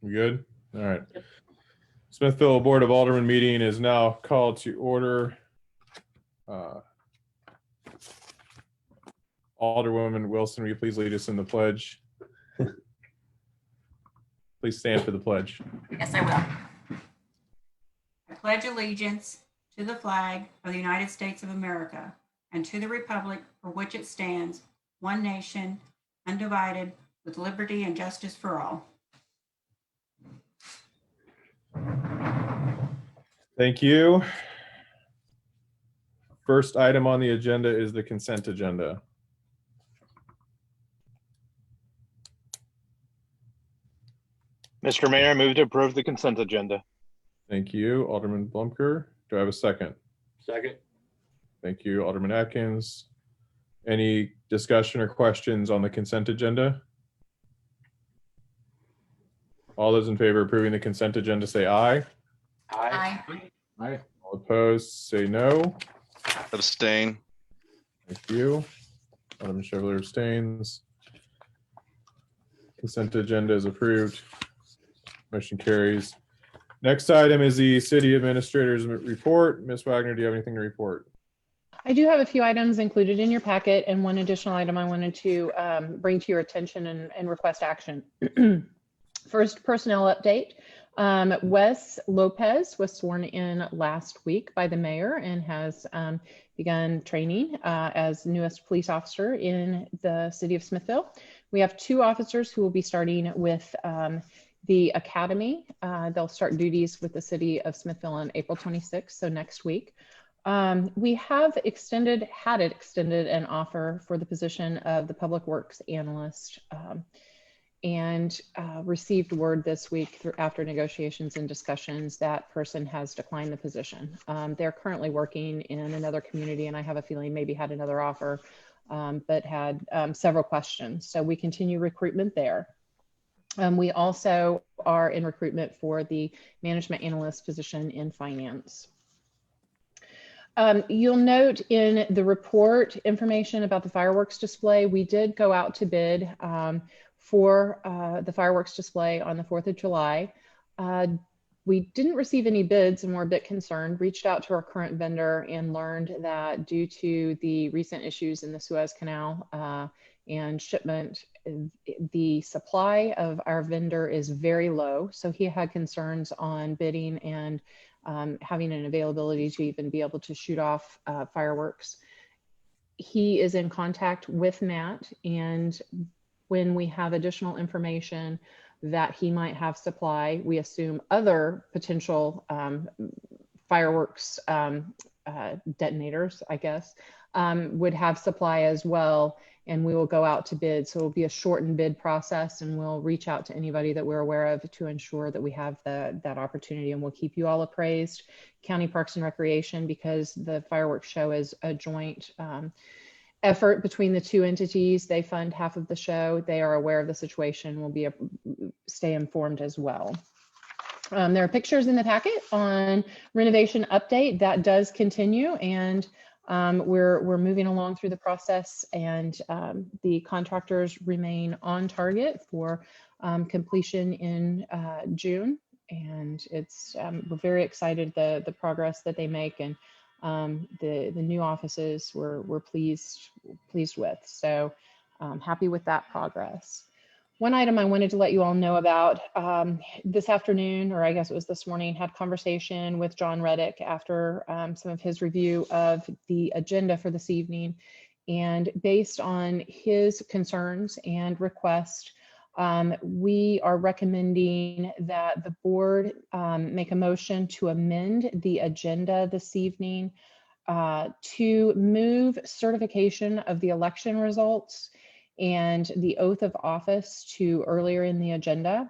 We good? All right. Smithville Board of Alderman meeting is now called to order. Alderwoman Wilson, will you please lead us in the pledge? Please stand for the pledge. Yes, I will. I pledge allegiance to the flag of the United States of America and to the republic for which it stands, one nation, undivided, with liberty and justice for all. Thank you. First item on the agenda is the consent agenda. Mr. Mayor, I move to approve the consent agenda. Thank you, Alderman Blumker. Do I have a second? Second. Thank you, Alderman Atkins. Any discussion or questions on the consent agenda? All those in favor of approving the consent agenda say aye. Aye. Aye. All opposed say no. Abstain. Thank you. Alderman Chevalier abstains. Consent agenda is approved. Motion carries. Next item is the city administrator's report. Ms. Wagner, do you have anything to report? I do have a few items included in your packet, and one additional item I wanted to bring to your attention and request action. First, personnel update. Wes Lopez was sworn in last week by the mayor and has begun training as newest police officer in the city of Smithville. We have 2 officers who will be starting with the academy. They'll start duties with the city of Smithville on April 26th, so next week. We have extended an offer for the position of the public works analyst and received word this week after negotiations and discussions that person has declined the position. They're currently working in another community, and I have a feeling maybe had another offer, but had several questions. So we continue recruitment there. We also are in recruitment for the management analyst position in finance. You'll note in the report information about the fireworks display. We did go out to bid for the fireworks display on the 4th of July. We didn't receive any bids and we're a bit concerned. Reached out to our current vendor and learned that due to the recent issues in the Suez Canal and shipment, the supply of our vendor is very low. So he had concerns on bidding and having an availability to even be able to shoot off fireworks. He is in contact with Matt, and when we have additional information that he might have supply, we assume other potential fireworks detonators, I guess, would have supply as well, and we will go out to bid. So it will be a shortened bid process, and we'll reach out to anybody that we're aware of to ensure that we have that opportunity, and we'll keep you all appraised. County Parks and Recreation, because the fireworks show is a joint effort between the 2 entities. They fund half of the show. They are aware of the situation. We'll stay informed as well. There are pictures in the packet on renovation update. That does continue, and we're moving along through the process, and the contractors remain on target for completion in June. And we're very excited the progress that they make, and the new offices we're pleased with. So happy with that progress. One item I wanted to let you all know about this afternoon, or I guess it was this morning, had conversation with John Reddick after some of his review of the agenda for this evening. And based on his concerns and request, we are recommending that the board make a motion to amend the agenda this evening to move certification of the election results and the oath of office to earlier in the agenda.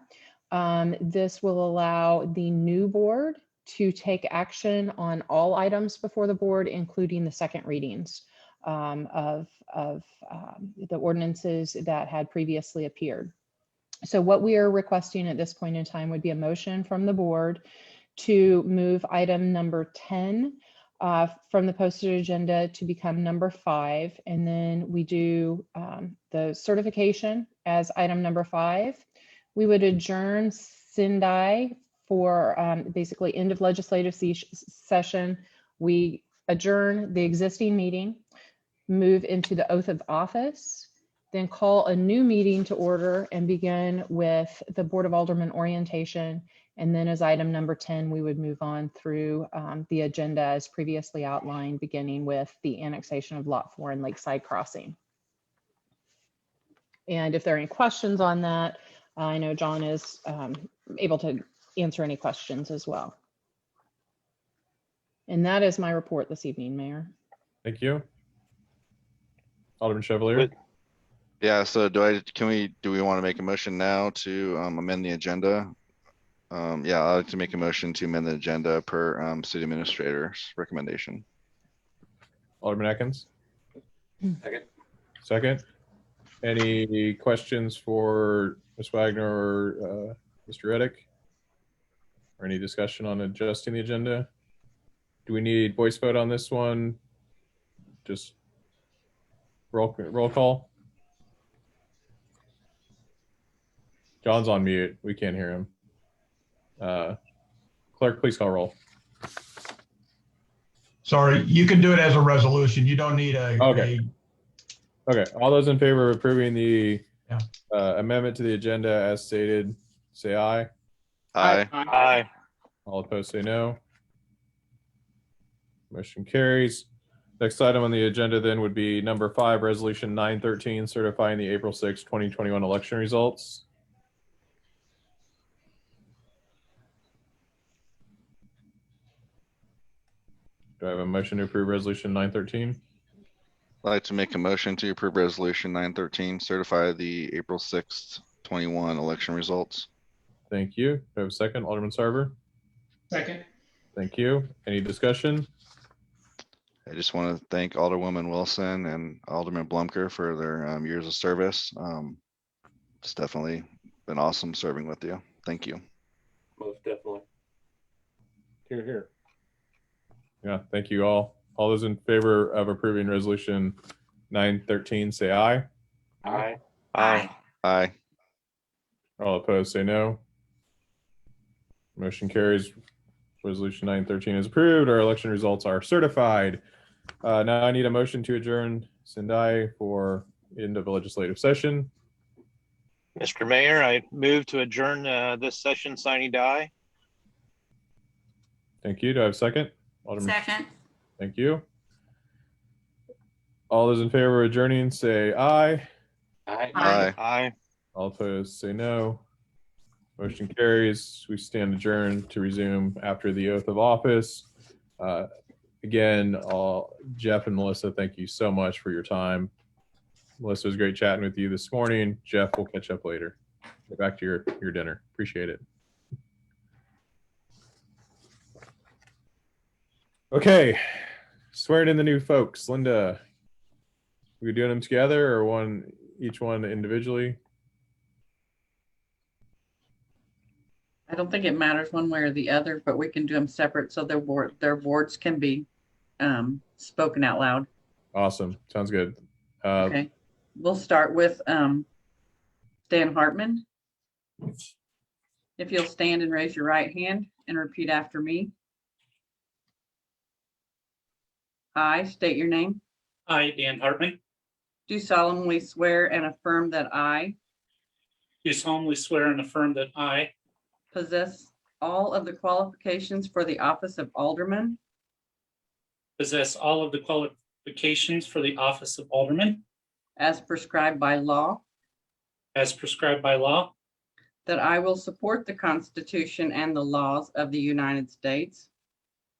This will allow the new board to take action on all items before the board, including the second readings of the ordinances that had previously appeared. So what we are requesting at this point in time would be a motion from the board to move item number 10 from the posted agenda to become number 5. And then we do the certification as item number 5. We would adjourn Sendai for basically end of legislative session. We adjourn the existing meeting, move into the oath of office, then call a new meeting to order and begin with the Board of Alderman orientation. And then as item number 10, we would move on through the agenda as previously outlined, beginning with the annexation of Lot 4 and Lakeside Crossing. And if there are any questions on that, I know John is able to answer any questions as well. And that is my report this evening, Mayor. Thank you. Alderman Chevalier. With- Yeah, so do we want to make a motion now to amend the agenda? Yeah, I'd like to make a motion to amend the agenda per city administrator's recommendation. Alderman Atkins. Second. Second. Any questions for Ms. Wagner or Mr. Reddick? Or any discussion on adjusting the agenda? Do we need voice vote on this one? Just roll call. John's on mute. We can't hear him. Clerk, please call roll. Sorry, you can do it as a resolution. You don't need a. Okay. Okay, all those in favor of approving the Yeah. amendment to the agenda as stated, say aye. Aye. Aye. All opposed, say no. Motion carries. Next item on the agenda then would be number 5, Resolution 913, certifying the April 6, 2021 election results. Do I have a motion to approve Resolution 913? I'd like to make a motion to approve resolution 913, certify the April 6th, 21 election results. Thank you. Do I have a second? Alderman Sarver? Second. Thank you. Any discussion? I just want to thank Alderwoman Wilson and Alderman Blumker for their years of service. It's definitely been awesome serving with you. Thank you. Most definitely. Here, here. Yeah, thank you all. All those in favor of approving resolution 913, say aye. Aye. Aye. Aye. All opposed, say no. Motion carries. Resolution 913 is approved. Our election results are certified. Now I need a motion to adjourn Sendai for end of legislative session. Mr. Mayor, I move to adjourn this session sine die. Thank you. Do I have a second? Alderman. Second. Thank you. All those in favor of adjourning, say aye. Aye. Aye. Aye. All opposed, say no. Motion carries. We stand adjourned to resume after the oath of office. Again, Jeff and Melissa, thank you so much for your time. Melissa, it was great chatting with you this morning. Jeff, we'll catch up later. Get back to your dinner. Appreciate it. Okay, swearing in the new folks. Linda, we doing them together or each one individually? I don't think it matters one way or the other, but we can do them separate so their words can be spoken out loud. Awesome. Sounds good. Okay. We'll start with Stan Hartman. If you'll stand and raise your right hand and repeat after me. I state your name. I, Dan Hartman, Do solemnly swear and affirm that I do solemnly swear and affirm that I possess all of the qualifications for the office of Alderman possess all of the qualifications for the office of Alderman as prescribed by law, as prescribed by law, that I will support the Constitution and the laws of the United States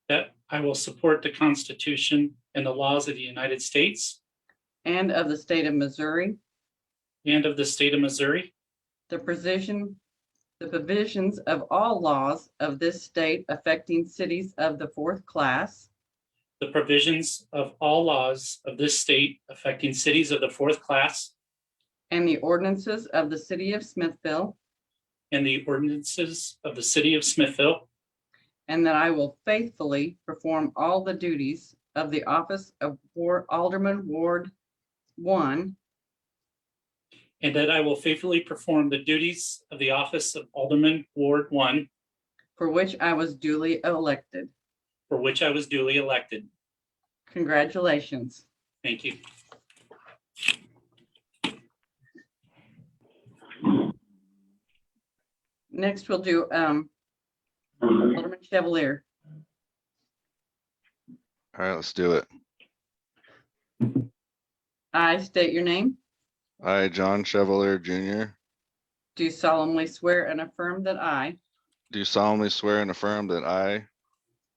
that I will support the Constitution and the laws of the United States and of the state of Missouri, and of the state of Missouri, the provisions of all laws of this state affecting cities of the fourth class, the provisions of all laws of this state affecting cities of the fourth class, and the ordinances of the city of Smithville, and the ordinances of the city of Smithville, and that I will faithfully perform all the duties of the office of Alderman Ward 1 and that I will faithfully perform the duties of the office of Alderman, Ward 1, for which I was duly elected. for which I was duly elected. Congratulations. Thank you. Next, we'll do Alderman Chevalier. All right, let's do it. I state your name. I, John Chevalier Jr., Do solemnly swear and affirm that I do solemnly swear and affirm that I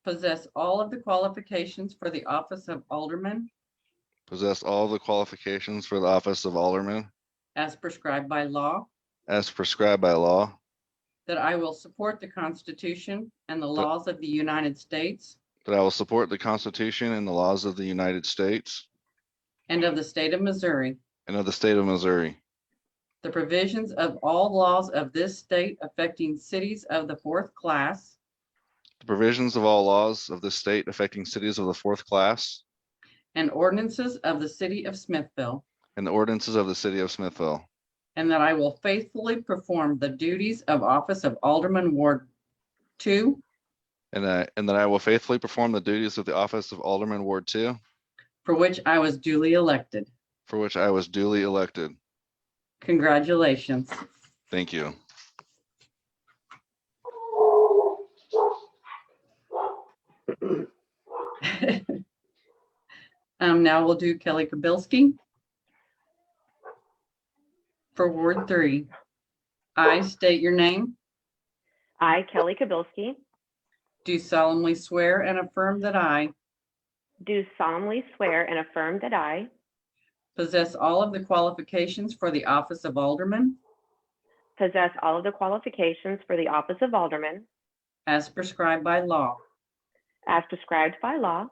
possess all of the qualifications for the office of Alderman possess all the qualifications for the office of Alderman as prescribed by law, as prescribed by law, that I will support the Constitution and the laws of the United States that I will support the Constitution and the laws of the United States and of the state of Missouri, and of the state of Missouri, the provisions of all laws of this state affecting cities of the fourth class, the provisions of all laws of this state affecting cities of the fourth class, and ordinances of the city of Smithville, and the ordinances of the city of Smithville, and that I will faithfully perform the duties of office of Alderman Ward 2, and that I will faithfully perform the duties of the office of Alderman Ward 2, for which I was duly elected. for which I was duly elected. Congratulations. Thank you. Now we'll do Kelly Kabilski. For Ward 3, I state your name, I, Kelly Kabilski, do solemnly swear and affirm that I do solemnly swear and affirm that I possess all of the qualifications for the office of Alderman possess all of the qualifications for the office of Alderman as prescribed by law, as prescribed by law,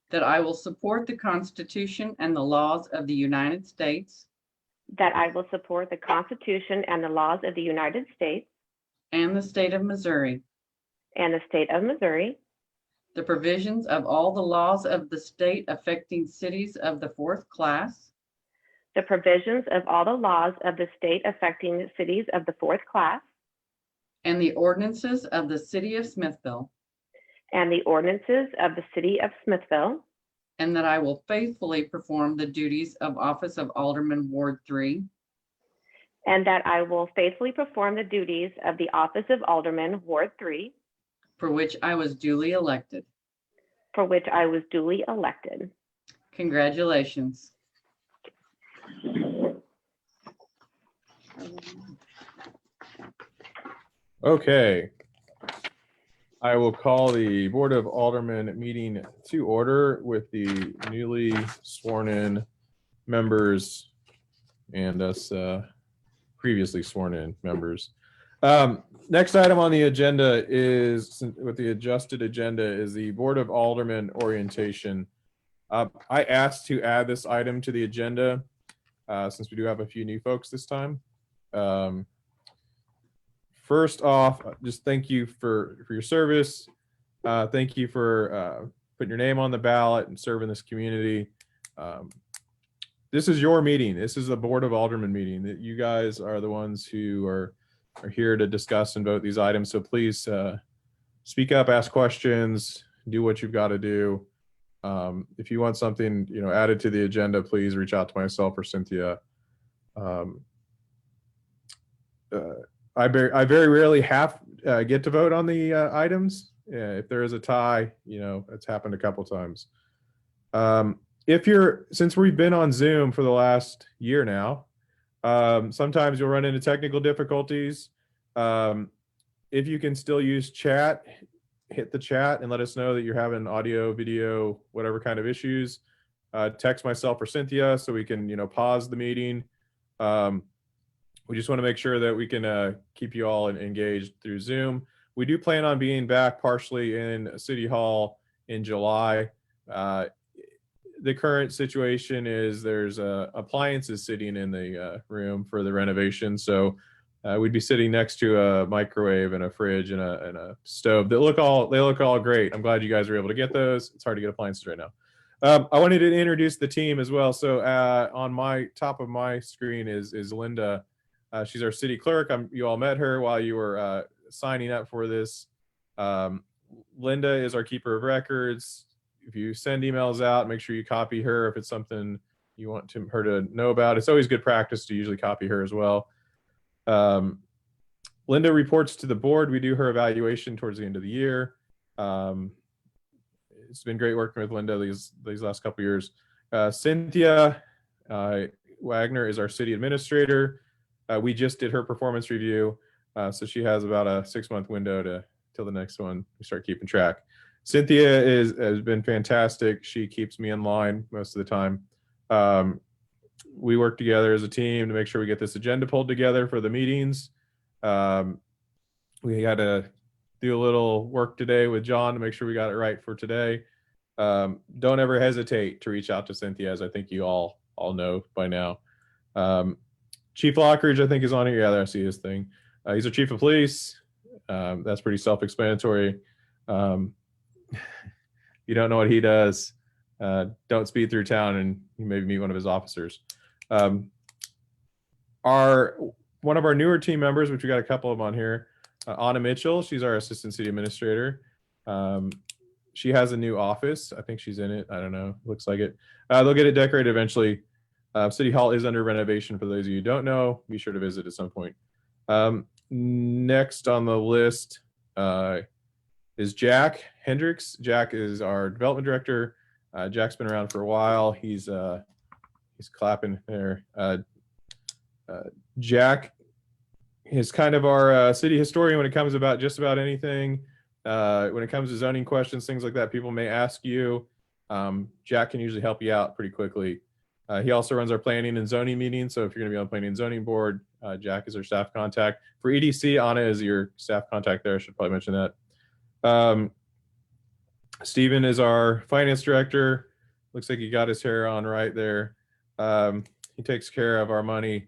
that I will support the Constitution and the laws of the United States that I will support the Constitution and the laws of the United States and the state of Missouri, and the state of Missouri, the provisions of all the laws of the state affecting cities of the fourth class, the provisions of all the laws of the state affecting cities of the fourth class, and the ordinances of the city of Smithville, and the ordinances of the city of Smithville, and that I will faithfully perform the duties of office of Alderman Ward 3, and that I will faithfully perform the duties of the office of Alderman, Ward 3, for which I was duly elected. for which I was duly elected. Congratulations. Okay. I will call the Board of Aldermen meeting to order with the newly sworn in members and us previously sworn in members. Next item on the agenda is, with the adjusted agenda, is the Board of Aldermen orientation. I asked to add this item to the agenda since we do have a few new folks this time. First off, just thank you for your service. Thank you for putting your name on the ballot and serving this community. This is your meeting. This is the Board of Aldermen meeting. That you guys are the ones who are here to discuss and vote these items. So please speak up, ask questions, do what you've got to do. If you want something added to the agenda, please reach out to myself or Cynthia. I very rarely get to vote on the items. If there is a tie, it's happened a couple times. Since we've been on Zoom for the last year now, sometimes you'll run into technical difficulties. If you can still use chat, hit the chat and let us know that you're having audio, video, whatever kind of issues. Text myself or Cynthia so we can, pause the meeting. We just want to make sure that we can keep you all engaged through Zoom. We do plan on being back partially in City Hall in July. The current situation is there's appliances sitting in the room for the renovation. So we'd be sitting next to a microwave and a fridge and a stove that look all great. I'm glad you guys were able to get those. It's hard to get appliances right now. I wanted to introduce the team as well. So on my top of my screen is Linda. She's our city clerk. You all met her while you were signing up for this. Linda is our keeper of records. If you send emails out, make sure you copy her if it's something you want her to know about. It's always good practice to usually copy her as well. Linda reports to the board. We do her evaluation towards the end of the year. It's been great working with Linda these last couple years. Cynthia Wagner is our city administrator. We just did her performance review, so she has about a 6-month window till the next one. We start keeping track. Cynthia has been fantastic. She keeps me in line most of the time. We work together as a team to make sure we get this agenda pulled together for the meetings. We had to do a little work today with John to make sure we got it right for today. Don't ever hesitate to reach out to Cynthia, as I think you all know by now. Chief Lockridge, I think, is on here. Yeah, there I see his thing. He's our chief of police. That's pretty self-explanatory. You don't know what he does. Don't speed through town and you maybe meet one of his officers. One of our newer team members, which we got a couple of them on here, Anna Mitchell, she's our assistant city administrator. She has a new office. I think she's in it. I don't know. Looks like it. They'll get it decorated eventually. City Hall is under renovation. For those of you who don't know, be sure to visit at some point. Next on the list is Jack Hendricks. Jack is our development director. Jack's been around for a while. He's clapping there. Jack is kind of our city historian when it comes about just about anything. When it comes to zoning questions, things like that, people may ask you. Jack can usually help you out pretty quickly. He also runs our planning and zoning meetings. So if you're going to be on planning and zoning board, Jack is our staff contact. For EDC, Anna is your staff contact there. I should probably mention that. Steven is our finance director. Looks like he got his hair on right there. He takes care of our money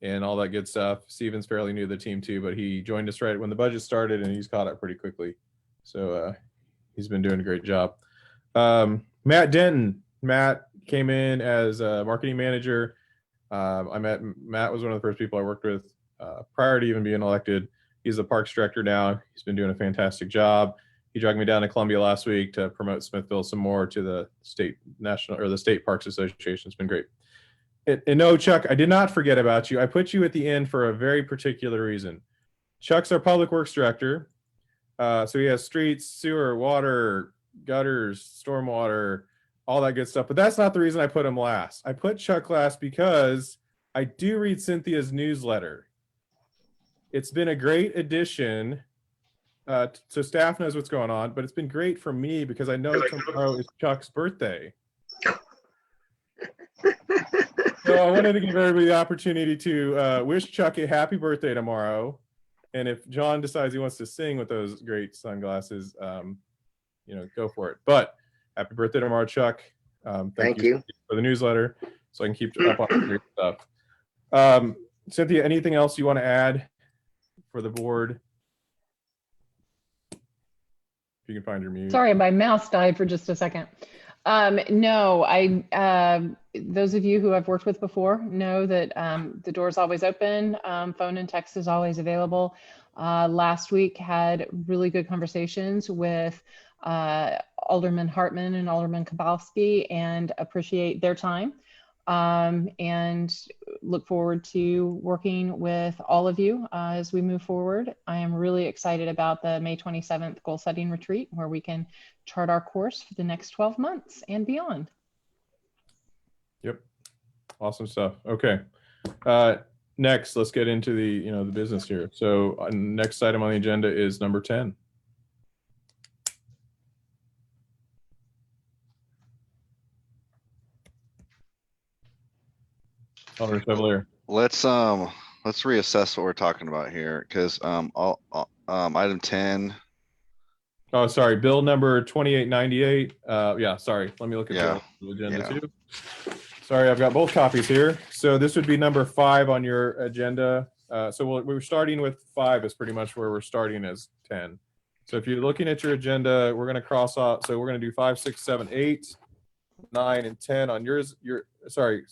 and all that good stuff. Steven's fairly new to the team too, but he joined us right when the budget started and he's caught up pretty quickly. So he's been doing a great job. Matt Denton. Matt came in as a marketing manager. Matt was one of the first people I worked with prior to even being elected. He's the parks director now. He's been doing a fantastic job. He dragged me down to Columbia last week to promote Smithville some more to the state Parks Association. It's been great. And no, Chuck, I did not forget about you. I put you at the end for a very particular reason. Chuck's our public works director. So he has streets, sewer, water, gutters, stormwater, all that good stuff. But that's not the reason I put him last. I put Chuck last because I do read Cynthia's newsletter. It's been a great addition. So staff knows what's going on, but it's been great for me because I know tomorrow is Chuck's birthday. So I wanted to give everybody the opportunity to wish Chuck a happy birthday tomorrow. And if John decides he wants to sing with those great sunglasses, go for it. But happy birthday tomorrow, Chuck. Thank you for the newsletter so I can keep up on the great stuff. Cynthia, anything else you want to add for the board? If you can find your mute. Sorry, my mouse died for just a second. No, those of you who I've worked with before know that the door's always open. Phone and text is always available. Last week had really good conversations with Alderman Hartman and Alderman Kowalski and appreciate their time. And look forward to working with all of you as we move forward. I am really excited about the May 27th goal setting retreat where we can chart our course for the next 12 months and beyond. Yep. Awesome stuff. Okay. Next, let's get into the business here. So next item on the agenda is number 10. Let's reassess what we're talking about here because item 10. Oh, sorry, bill number 2898. Yeah, sorry. Let me look at the agenda too. Sorry, I've got both copies here. So this would be number 5 on your agenda. So we're starting with 5 is pretty much where we're starting as 10. So if you're looking at your agenda, we're going to cross off. So we're going to do 5, 6, 7, 8. 9, and 10 on yours. Sorry,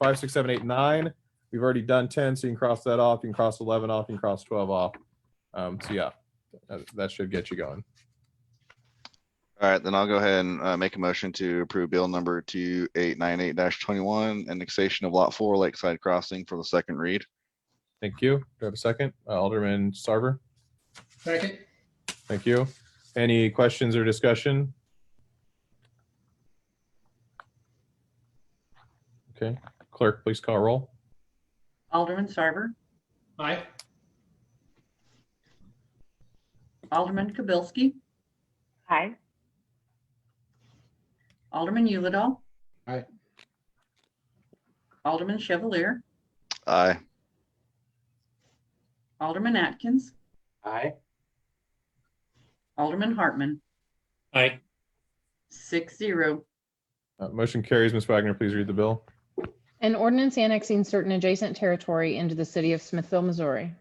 5, 6, 7, 8, 9. We've already done 10, so you can cross that off. You can cross 11 off. You can cross 12 off. So yeah, that should get you going. All right, then I'll go ahead and make a motion to approve bill number 2898-21, annexation of lot 4 Lakeside Crossing for the second read. Thank you. Do I have a second? Alderman Sarver. Second. Thank you. Any questions or discussion? Okay, clerk, please call roll. Alderman Sarver, Aye. Alderman Kibelski, Aye. Alderman Yulidol. Aye. Alderman Chevalier, Aye. Alderman Atkins, Aye. Alderman Hartman, Aye. 6-0. Motion carries. Ms. Wagner, please read the bill. An ordinance annexing certain adjacent territory into the city of Smithville, Missouri.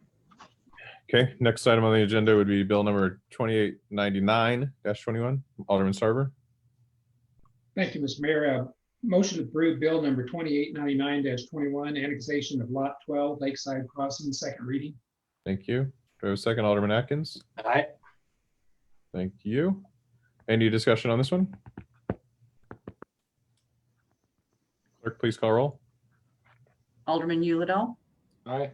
Okay, next item on the agenda would be bill number 2899-21. Alderman Sarver. Thank you, Mr. Mayor. Motion to approve bill number 2899-21, annexation of lot 12 Lakeside Crossing, second reading. Thank you. Do I have a second? Alderman Atkins. Aye. Thank you. Any discussion on this one? Clerk, please call roll. Alderman Yulidol, Aye.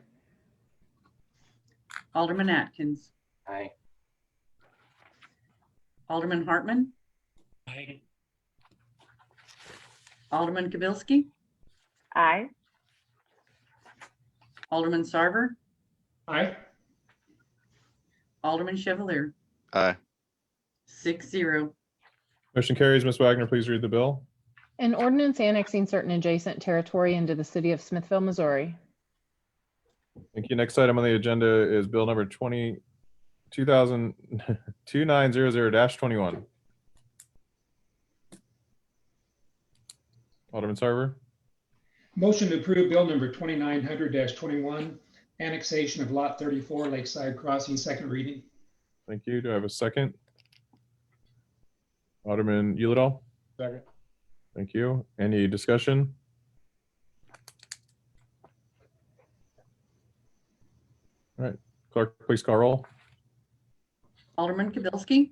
Alderman Atkins, Aye. Alderman Hartman, Aye. Alderman Kibelski, Aye. Alderman Sarver, Aye. Alderman Chevalier, Aye. 6-0. Motion carries. Ms. Wagner, please read the bill. An ordinance annexing certain adjacent territory into the city of Smithville, Missouri. Thank you. Next item on the agenda is bill number 2900-21. Alderman Sarver. Motion to approve bill number 2900-21, annexation of lot 34 Lakeside Crossing, second reading. Thank you. Do I have a second? Alderman Yulidol. Second. Thank you. Any discussion? All right, clerk, please call roll. Alderman Kibelski,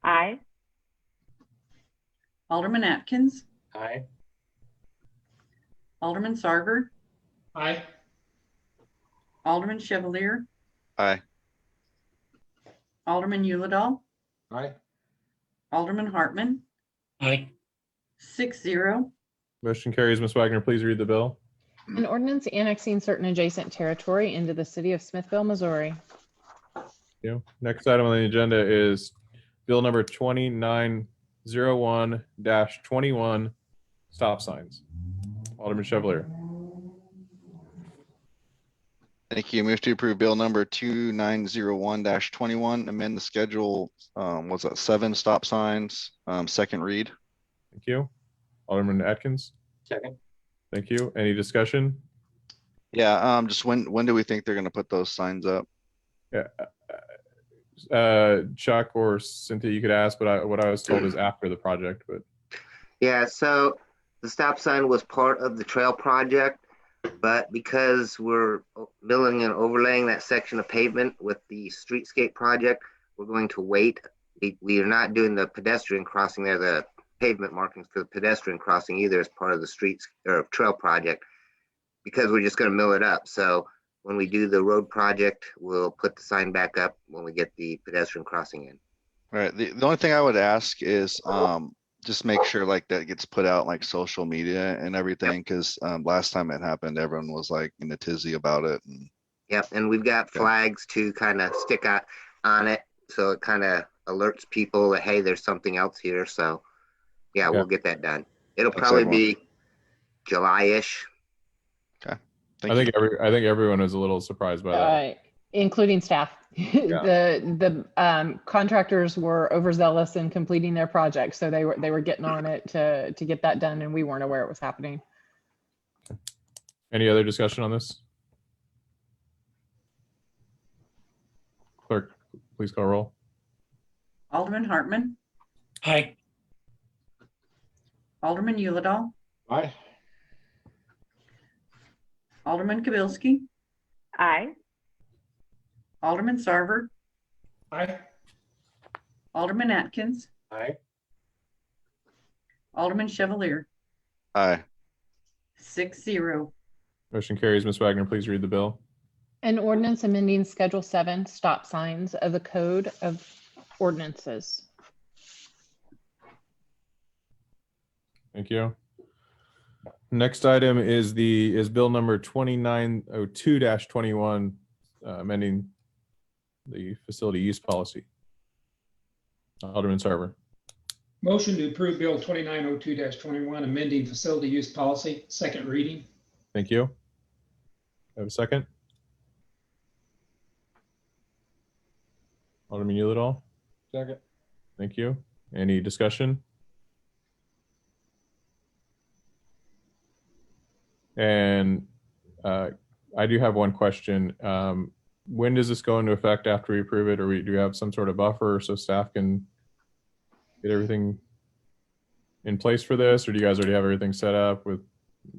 Aye. Alderman Atkins, Aye. Alderman Sarver, Aye. Alderman Chevalier, Aye. Alderman Yulidol, Aye. Alderman Hartman, Aye. 6-0. Motion carries. Ms. Wagner, please read the bill. An ordinance annexing certain adjacent territory into the city of Smithville, Missouri. Thank you. Next item on the agenda is bill number 2901-21, stop signs. Alderman Chevalier. Thank you. Move to approve bill number 2901-21, amend the schedule, what's that, 7 stop signs, second read. Thank you. Alderman Atkins. Second. Thank you. Any discussion? Yeah, just when do we think they're gonna put those signs up? Yeah. Chuck or Cynthia, you could ask, but what I was told is after the project, but Yeah, so the stop sign was part of the trail project, but because we're milling and overlaying that section of pavement with the streetscape project, we're going to wait. We are not doing the pedestrian crossing there, the pavement markings for the pedestrian crossing either as part of the streets or trail project, because we're just going to mill it up. So when we do the road project, we'll put the sign back up when we get the pedestrian crossing in. All right, the only thing I would ask is, just make sure like that gets put out like social media and everything, because last time it happened, everyone was like in a tizzy about it. And Yep, and we've got flags to kind of stick out on it, so it kind of alerts people that, hey, there's something else here. So yeah, we'll get that done. It'll Looks probably like be July-ish. I think everyone was a little surprised by that. Including staff. The contractors were overzealous in completing their project, so they were getting on it to get that done, and we weren't aware it was happening. Any other discussion on this? Clerk, please call roll. Alderman Hartman, Aye. Alderman Yulidol, Aye. Alderman Kibelski, Aye. Alderman Sarver, Aye. Alderman Atkins, Aye. Alderman Chevalier, Aye. 6-0. Motion carries. Ms. Wagner, please read the bill. An ordinance amending Schedule 7 stop signs of the Code of Ordinances. Thank you. Next item is bill number 2902-21, amending the facility use policy. Alderman Sarver. Motion to approve Bill 2902-21, amending facility use policy, second reading. Thank you. Have a second? Alderman Yulidol. Second. Thank you. Any discussion? And I do have one question. When does this go into effect after we approve it, or do we have some sort of buffer so staff can get everything in place for this, or do you guys already have everything set up with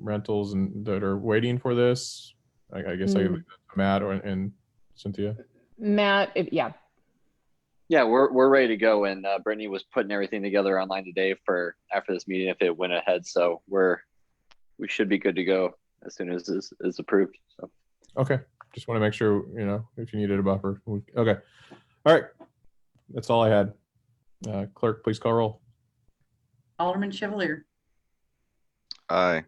rentals and that are waiting for this? I guess I could leave that to Matt and Cynthia. Matt, yeah. Yeah, we're ready to go, and Brittany was putting everything together online today for after this meeting if it went ahead. So we should be good to go as soon as this is approved. So Okay, just want to make sure, if you needed a buffer. Okay, all right, that's all I had. Clerk, please call roll. Alderman Chevalier, Aye.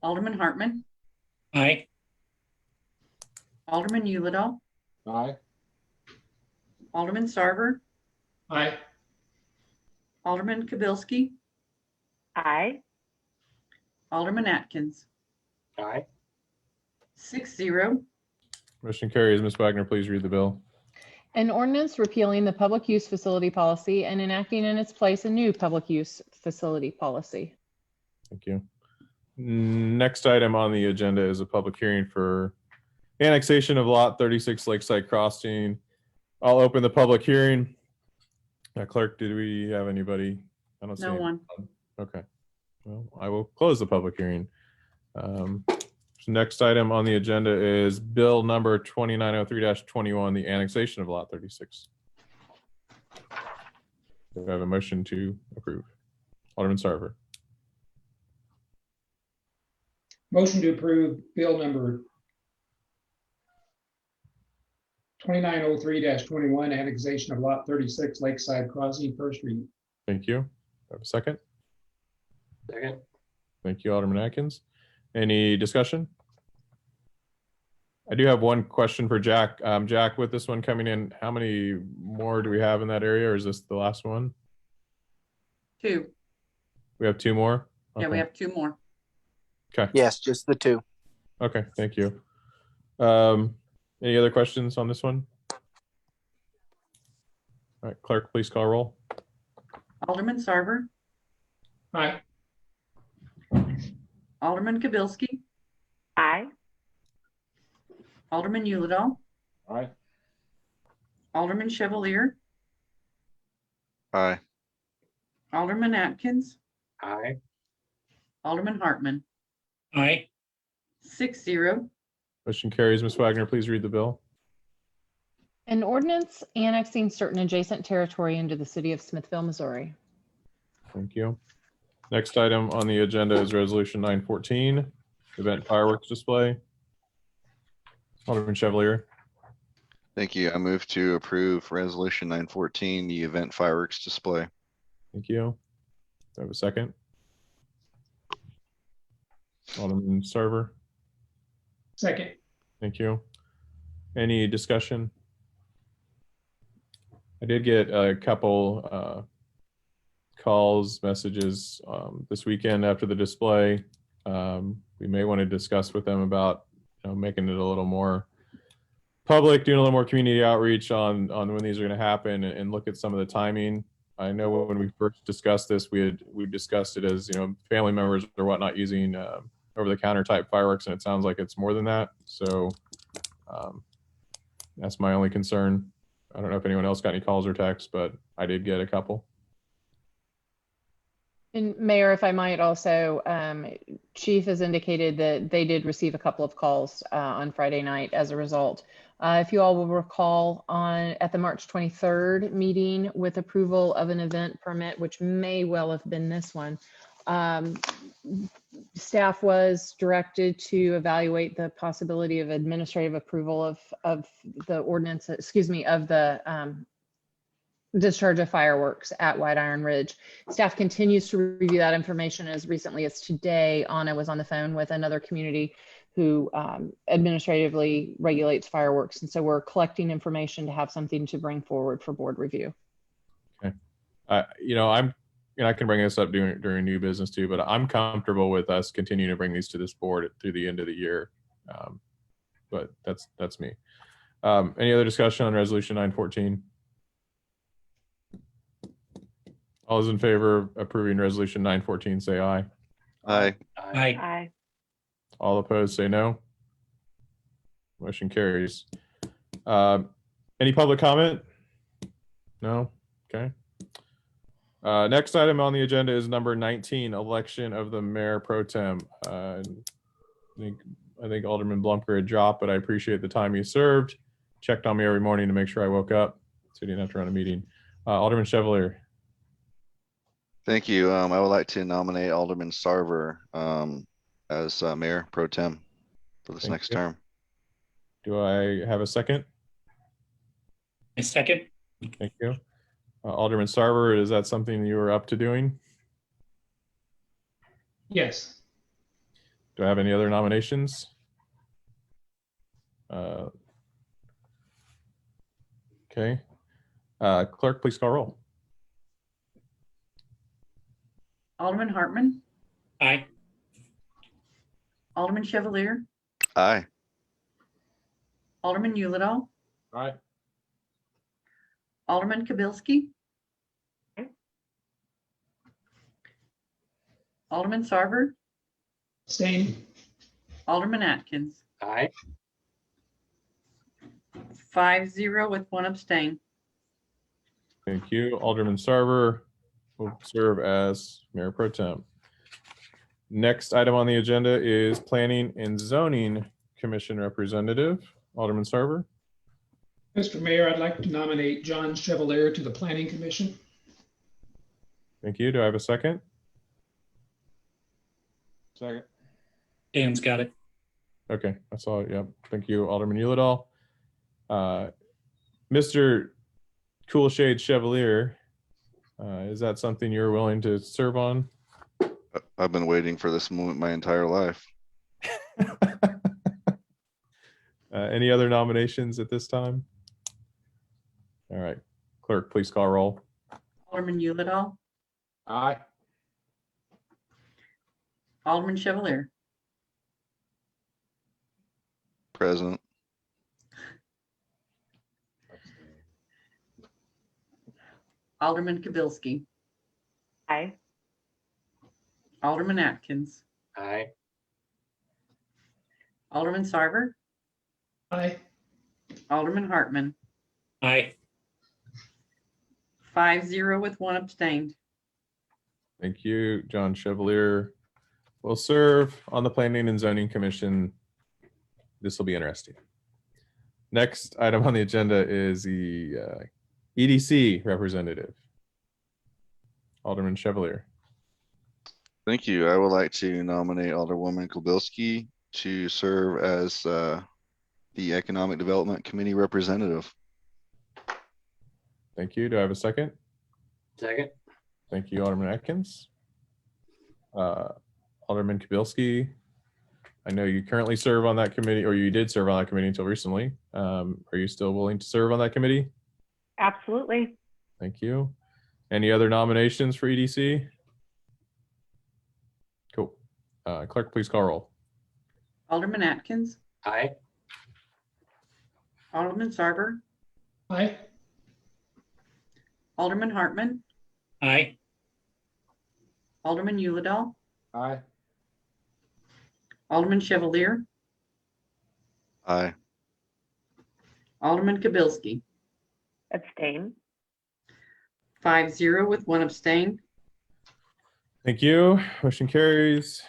Alderman Hartman, Aye. Alderman Yulidol, Aye. Alderman Sarver, Aye. Alderman Kibelski, Aye. Alderman Atkins, Aye. 6-0. Motion carries. Ms. Wagner, please read the bill. An ordinance repealing the public use facility policy and enacting in its place a new public use facility policy. Thank you. Next item on the agenda is a public hearing for annexation of lot 36 Lakeside Crossing. I'll open the public hearing. Clerk, did we have anybody? I don't see No anyone. one. Okay. Well, I will close the public hearing. Next item on the agenda is bill number 2903-21, the annexation of lot 36. Do I have a motion to approve? Alderman Sarver. Motion to approve Bill number 2903-21, annexation of lot 36 Lakeside Crossing, first reading. Thank you. Have a second? Second. Thank you, Alderman Atkins. Any discussion? I do have one question for Jack. Jack, with this one coming in, how many more do we have in that area, or is this the last one? 2. We have 2 more? Yeah, we Okay. have 2 more. Okay. Yes, just the 2. Okay, thank you. Any other questions on this one? All right, clerk, please call roll. Alderman Sarver, Aye. Alderman Kibelski, Aye. Alderman Yulidol, Aye. Alderman Chevalier, Aye. Alderman Atkins, Aye. Alderman Hartman, Aye. 6-0. Motion carries. Ms. Wagner, please read the bill. An ordinance annexing certain adjacent territory into the city of Smithville, Missouri. Thank you. Next item on the agenda is resolution 914, event fireworks display. Alderman Chevalier. Thank you. I move to approve resolution 914, the event fireworks display. Thank you. Do I have a second? Alderman Sarver. Second. Thank you. Any discussion? I did get a couple calls, messages this weekend after the display. We may want to discuss with them about making it a little more public, doing a little more community outreach on when these are going to happen, and look at some of the timing. I know when we first discussed this, we discussed it as family members or whatnot using over-the-counter type fireworks, and it sounds like it's more than that. So that's my only concern. I don't know if anyone else got any calls or texts, but I did get a couple. And Mayor, if I might also, Chief has indicated that they did receive a couple of calls on Friday night as a result. If you all will recall, at the March 23rd meeting with approval of an event permit, which may well have been this one, staff was directed to evaluate the possibility of administrative approval of the ordinance, excuse me, of the discharge of fireworks at White Iron Ridge. Staff continues to review that information. As recently as today, Anna was on the phone with another community who administratively regulates fireworks. And so we're collecting information to have something to bring forward for board review. Okay. I can bring this up during new business too, but I'm comfortable with us continuing to bring these to this board through the end of the year. But that's me. Any other discussion on resolution 914? All those in favor of approving resolution 914, say aye. Aye. Aye. Aye. All opposed, say no. Motion carries. Any public comment? No? Okay. Next item on the agenda is number 19, election of the mayor pro tem. I think Alderman Blumker had dropped, but I appreciate the time he served. Checked on me every morning to make sure I woke up, so he didn't have to run a meeting. Alderman Chevalier. Thank you. I would like to nominate Alderman Sarver as mayor pro tem for this Thank next you. term. Do I have a second? A second. Thank you. Alderman Sarver, is that something you were up to doing? Yes. Do I have any other nominations? Okay. Clerk, please call roll. Alderman Hartman, Aye. Alderman Chevalier, Aye. Alderman Yulidol, Aye. Alderman Kabilski, Alderman Sarver, Abstain. Alderman Atkins. Aye. 5-0 with one abstain. Thank you. Alderman Sarver will serve as mayor pro tem. Next item on the agenda is planning and zoning commission representative. Alderman Sarver. Mr. Mayor, I'd like to nominate John Chevalier to the Planning Commission. Thank you. Do I have a second? Second. Dan's got it. Okay, I saw it. Yep. Thank you, Alderman Yulidol. Mr. Coolshade Chevalier, is that something you're willing to serve on? I've been waiting for this moment my entire life. Any other nominations at this time? All right, clerk, please call roll. Alderman Yulidol, Aye. Alderman Chevalier, Present. Alderman Kabilski, Aye. Alderman Atkins, Aye. Alderman Sarver, Aye. Alderman Hartman. Aye. 5-0 with one abstained. Thank you. John Chevalier will serve on the Planning and Zoning Commission. This will be interesting. Next item on the agenda is the EDC representative. Alderman Chevalier. Thank you. I would like to nominate Alderwoman Kubilski to serve as the Economic Development Committee representative. Thank you. Do I have a second? Second. Thank you, Alderman Atkins. Alderman Kabilski, I know you currently serve on that committee, or you did serve on that committee until recently. Are you still willing to serve on that committee? Absolutely. Thank you. Any other nominations for EDC? Cool. Clerk, please call roll. Alderman Atkins, Aye. Alderman Sarver, Aye. Alderman Hartman, Aye. Alderman Yulidol, Aye. Alderman Chevalier, Aye. Alderman Kabilski. Abstain. 5-0 with one abstain. Thank you. Motion carries.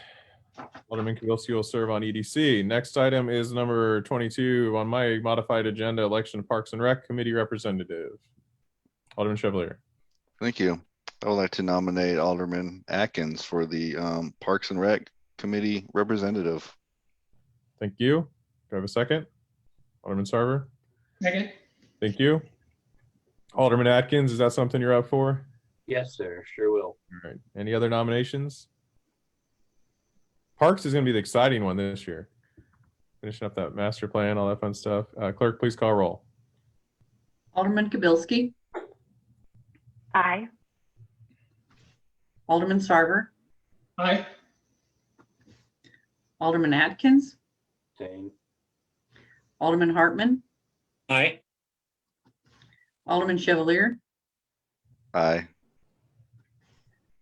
Alderman Kowalski will serve on EDC. Next item is number 22 on my modified agenda, election of Parks and Rec Committee representative. Alderman Chevalier. Thank you. I would like to nominate Alderman Atkins for the Parks and Rec Committee representative. Thank you. Do I have a second? Alderman Sarver. Second. Thank you. Alderman Atkins, is that something you're up for? Yes, sir. Sure will. All right. Any other nominations? Parks is going to be the exciting one this year. Finishing up that master plan, all that fun stuff. Clerk, please call roll. Alderman Kibelski, Aye. Alderman Sarver, Aye. Alderman Atkins, Same. Alderman Hartman, Aye. Alderman Chevalier, Aye.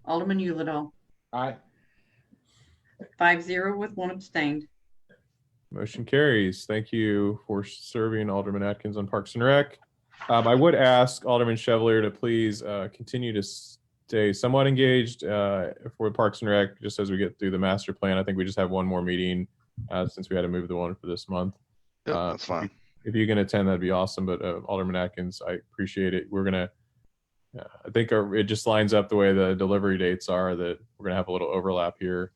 Alderman Yulidol. Aye. 5-0 with 1 abstained. Motion carries. Thank you for serving Alderman Atkins on Parks and Rec. I would ask Alderman Chevalier to please continue to stay somewhat engaged for Parks and Rec, just as we get through the master plan. I think we just have one more meeting since we had to move the one for this month. Yep, that's fine. If you can attend, that'd be awesome. But Alderman Atkins, I appreciate it. We're gonna, I think it just lines up the way the delivery dates are, that we're gonna have a little overlap here.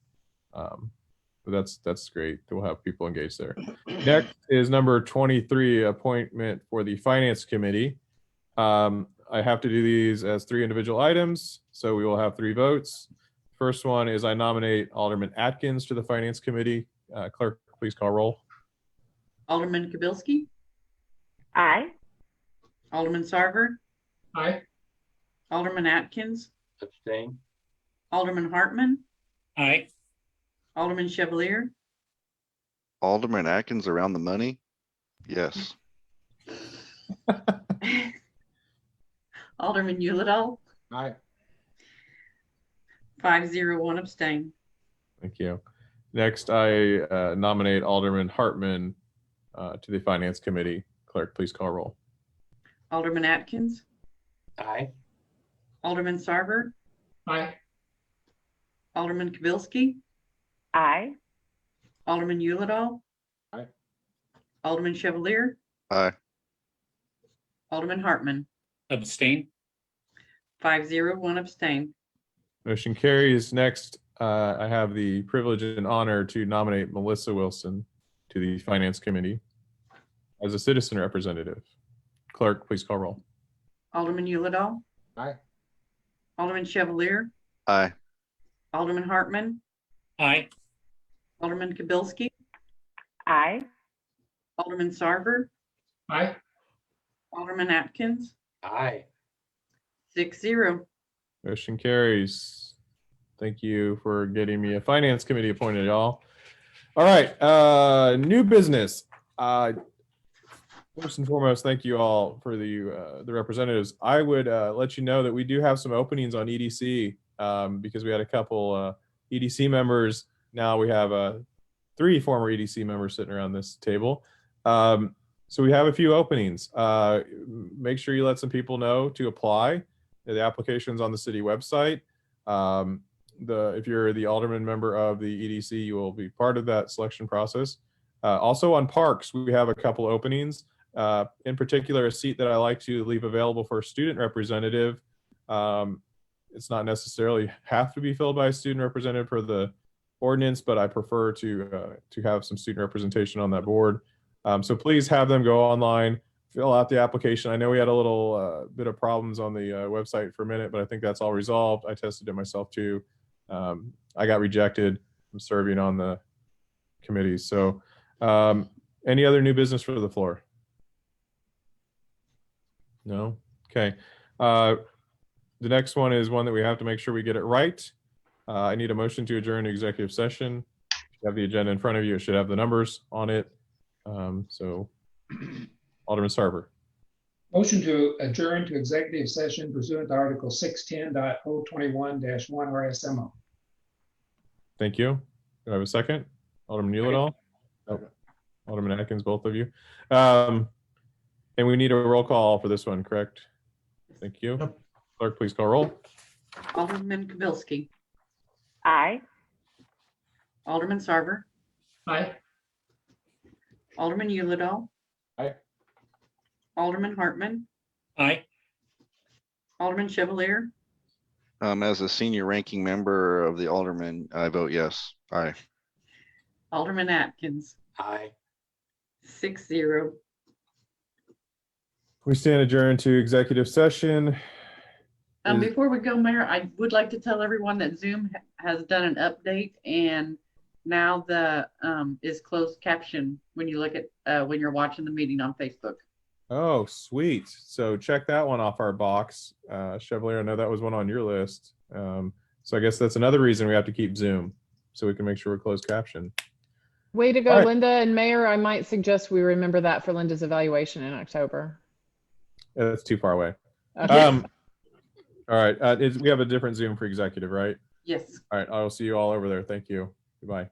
But that's great. We'll have people engaged there. Next is number 23, appointment for the Finance Committee. I have to do these as 3 individual items, so we will have 3 votes. First one is I nominate Alderman Atkins to the Finance Committee. Clerk, please call roll. Alderman Kibelski, Aye. Alderman Sarver, Aye. Alderman Atkins, Abstain. Alderman Hartman, Aye. Alderman Chevalier, Alderman Atkins around the money? Yes. Alderman Yulidol. Aye. 5-0, 1 abstain. Thank you. Next, I nominate Alderman Hartman to the Finance Committee. Clerk, please call roll. Alderman Atkins, Aye. Alderman Sarver, Aye. Alderman Kibelski, Aye. Alderman Yulidol. Aye. Alderman Chevalier, Aye. Alderman Hartman. Abstain. 5-0, 1 abstain. Motion carries. Next, I have the privilege and honor to nominate Melissa Wilson to the Finance Committee as a citizen representative. Clerk, please call roll. Alderman Yulidol. Aye. Alderman Chevalier, Aye. Alderman Hartman, Aye. Alderman Kibelski, Aye. Alderman Sarver, Aye. Alderman Atkins. Aye. 6-0. Motion carries. Thank you for getting me a Finance Committee appointed, y'all. All right, new business. First and foremost, thank you all for the representatives. I would let you know that we do have some openings on EDC because we had a couple EDC members. Now we have 3 former EDC members sitting around this table. So we have a few openings. Make sure you let some people know to apply. The application's on the city website. If you're the alderman member of the EDC, you will be part of that selection process. Also on parks, we have a couple openings. In particular, a seat that I like to leave available for a student representative. It's not necessarily have to be filled by a student representative for the ordinance, but I prefer to have some student representation on that board. So please have them go online, fill out the application. I know we had a little bit of problems on the website for a minute, but I think that's all resolved. I tested it myself too. I got rejected from serving on the committee. So any other new business for the floor? No? Okay. The next one is one that we have to make sure we get it right. I need a motion to adjourn to executive session. You have the agenda in front of you. It should have the numbers on it. So Alderman Sarver. Motion to adjourn to executive session pursuant to Article 610.021-1 RSMO. Thank you. Do I have a second? Alderman Yulidol? Oh, Alderman Atkins, both of you. And we need a roll call for this one, correct? Thank you. Clerk, please call roll. Alderman Kibelski, Aye. Alderman Sarver, Aye. Alderman Yulidol. Aye. Alderman Hartman, Aye. Alderman Chevalier, As a senior ranking member of the Alderman, I vote yes. Aye. Alderman Atkins, Aye. 6-0. We stand adjourned to executive session. Is- Before we go, Mayor, I would like to tell everyone that Zoom has done an update, and now the is closed caption when you look at when you're watching the meeting on Facebook. Oh, sweet. So check that one off our box. Chevalier, I know that was one on your list. So I guess that's another reason we have to keep Zoom, so we can make sure we're closed caption. Way to go, All right. Linda. And Mayor, I might suggest we remember that for Linda's evaluation in October. Yeah, that's too far away. Okay. All right. We have a different Zoom for executive, right? Yes. All right. I will see you all over there. Thank you. Goodbye.